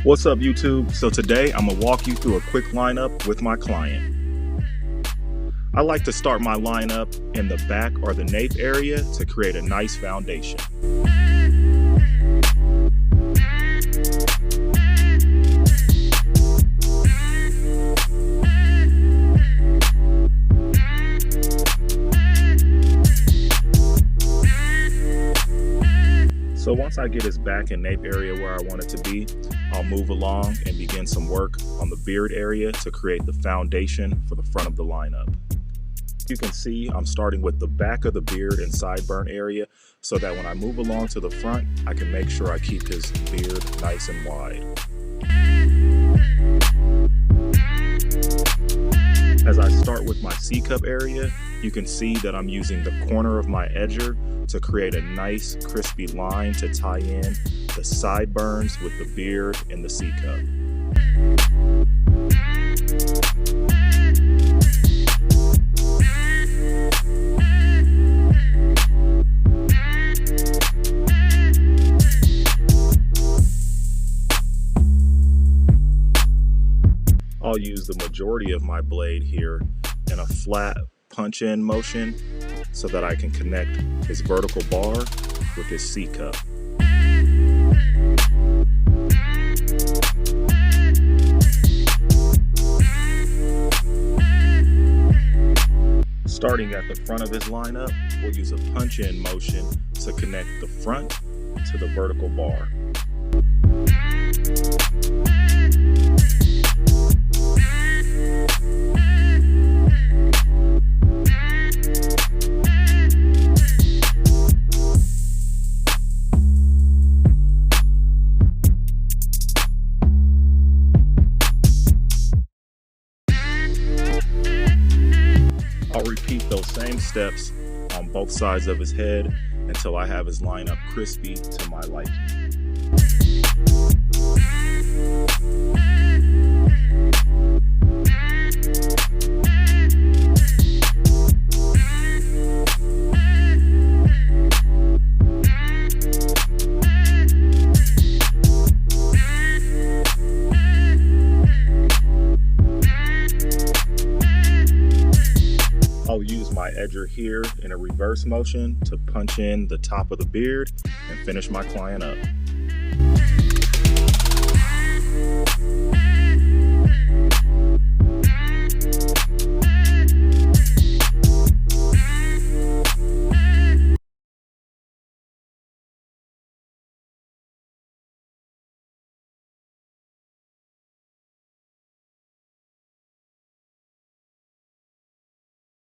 What's up, YouTube? So today I'm gonna walk you through a quick lineup with my client. I like to start my lineup in the back or the nape area to create a nice foundation. So once I get his back and nape area where I want it to be, I'll move along and begin some work on the beard area to create the foundation for the front of the lineup. You can see I'm starting with the back of the beard and sideburn area so that when I move along to the front, I can make sure I keep his beard nice and wide. As I start with my C-cup area, you can see that I'm using the corner of my edger to create a nice crispy line to tie in the sideburns with the beard and the C-cup. I'll use the majority of my blade here in a flat punch-in motion so that I can connect his vertical bar with his C-cup. Starting at the front of his lineup, we'll use a punch-in motion to connect the front to the vertical bar. I'll repeat those same steps on both sides of his head until I have his lineup crispy to my liking. I'll use my edger here in a reverse motion to punch in the top of the beard and finish my client up.